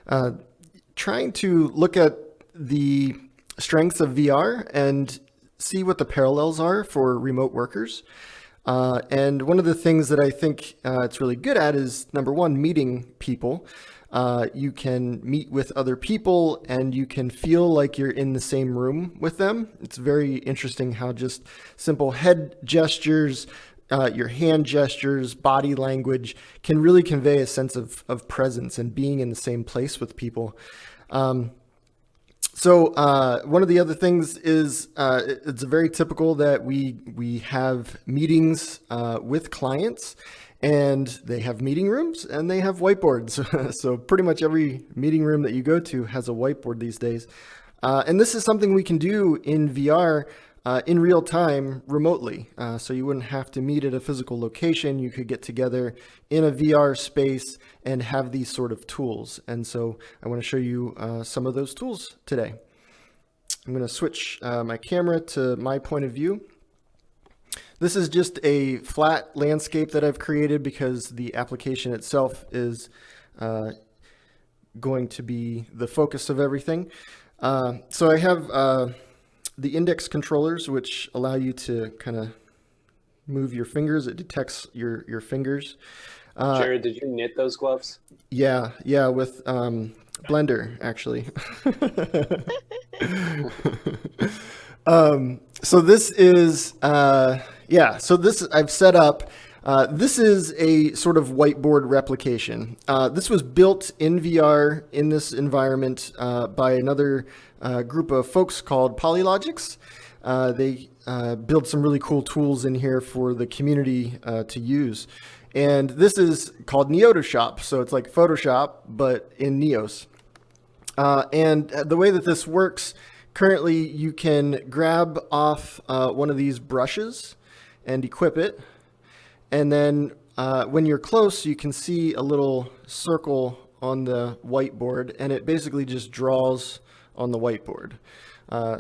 uh, trying to look at the strengths of VR and see what the parallels are for remote workers. And one of the things that I think it's really good at is, number one, meeting people. You can meet with other people and you can feel like you're in the same room with them. It's very interesting how just simple head gestures, your hand gestures, body language can really convey a sense of presence and being in the same place with people. So one of the other things is it's very typical that we have meetings with clients, and they have meeting rooms and they have whiteboards. So pretty much every meeting room that you go to has a whiteboard these days. And this is something we can do in VR in real time remotely. So you wouldn't have to meet at a physical location. You could get together in a VR space and have these sort of tools. And so I want to show you some of those tools today. I'm going to switch my camera to my point of view. This is just a flat landscape that I've created because the application itself is going to be the focus of everything. So I have the index controllers, which allow you to kind of move your fingers. It detects your fingers. Jared, did you knit those gloves? Yeah, with Blender, actually. So this is, so this I've set up. This is a sort of whiteboard replication. This was built in VR in this environment by another group of folks called Polylogics. They build some really cool tools in here for the community to use. And this is called Neotoshop. So it's like Photoshop, but in Neos. And the way that this works, currently you can grab off one of these brushes and equip it. And then when you're close, you can see a little circle on the whiteboard, and it basically just draws on the whiteboard.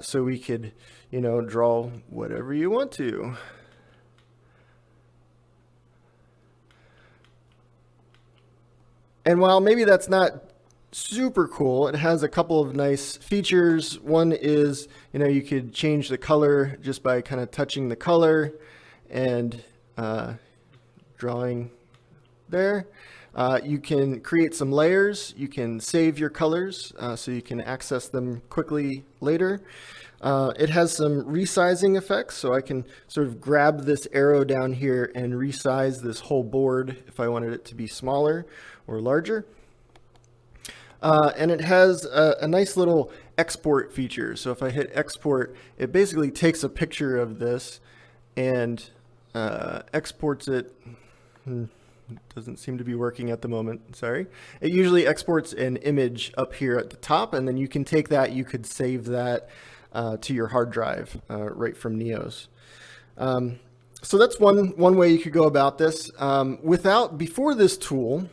So we could, draw whatever you want to. And while maybe that's not super cool, it has a couple of nice features. One is, you could change the color just by kind of touching the color and drawing there. You can create some layers. You can save your colors so you can access them quickly later. It has some resizing effects, so I can sort of grab this arrow down here and resize this whole board if I wanted it to be smaller or larger. And it has a nice little export feature. So if I hit export, it basically takes a picture of this and exports it. Doesn't seem to be working at the moment, sorry. It usually exports an image up here at the top, and then you can take that, you could save that to your hard drive right from Neos. So that's one way you could go about this. Before this tool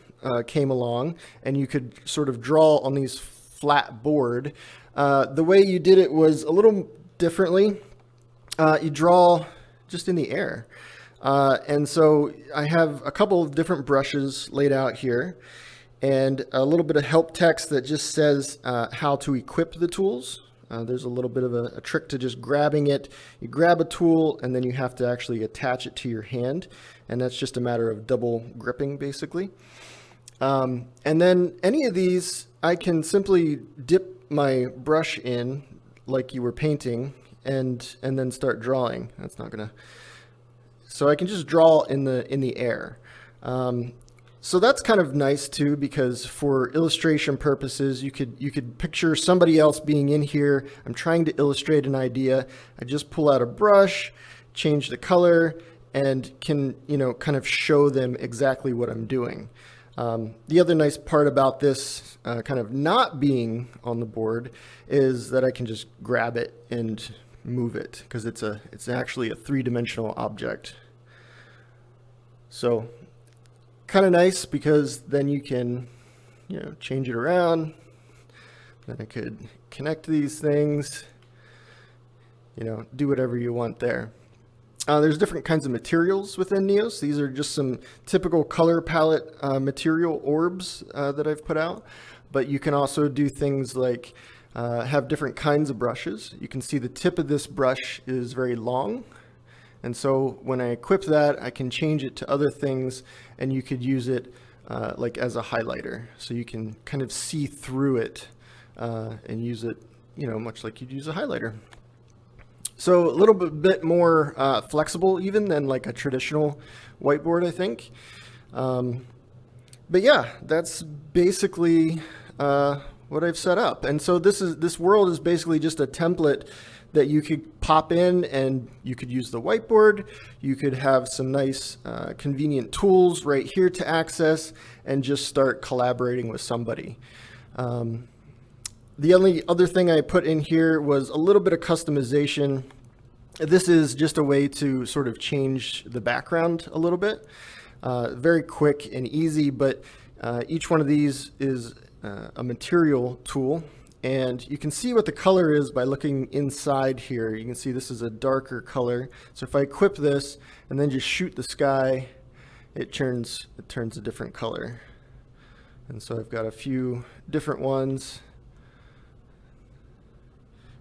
came along and you could sort of draw on these flat board, the way you did it was a little differently. You draw just in the air. And so I have a couple of different brushes laid out here and a little bit of help text that just says how to equip the tools. There's a little bit of a trick to just grabbing it. You grab a tool and then you have to actually attach it to your hand. And that's just a matter of double gripping, basically. And then any of these, I can simply dip my brush in like you were painting and then start drawing. That's not gonna... So I can just draw in the air. So that's kind of nice too, because for illustration purposes, you could picture somebody else being in here. I'm trying to illustrate an idea. I just pull out a brush, change the color, and can kind of show them exactly what I'm doing. The other nice part about this kind of not being on the board is that I can just grab it and move it because it's actually a three-dimensional object. So kind of nice because then you can change it around. Then I could connect these things, do whatever you want there. There's different kinds of materials within Neos. These are just some typical color palette material orbs that I've put out. but you can also do things like have different kinds of brushes. You can see the tip of this brush is very long. And so when I equip that, I can change it to other things, and you could use it like as a highlighter. So you can kind of see through it and use it, much like you'd use a highlighter. So a little bit more flexible even than like a traditional whiteboard, I think. But yeah, that's basically what I've set up. And so this world is basically just a template that you could pop in, and you could use the whiteboard. You could have some nice convenient tools right here to access and just start collaborating with somebody. The only other thing I put in here was a little bit of customization. This is just a way to sort of change the background a little bit. Very quick and easy, but each one of these is a material tool. And you can see what the color is by looking inside here. You can see this is a darker color. So if I equip this and then just shoot the sky, it turns a different color. And so I've got a few different ones.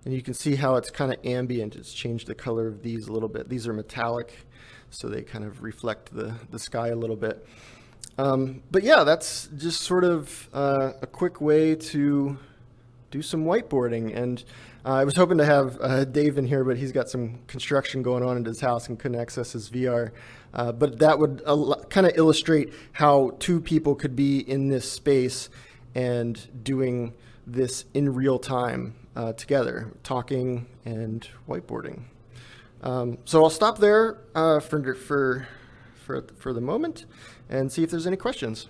And you can see how it's kind of ambient. It's changed the color of these a little bit. These are metallic, so they kind of reflect the sky a little bit. But yeah, that's just sort of a quick way to do some whiteboarding. And I was hoping to have Dave in here, but he's got some construction going on at his house and couldn't access his VR. But that would kind of illustrate how two people could be in this space and doing this in real time together, talking and whiteboarding. So I'll stop there for the moment and see if there's any questions.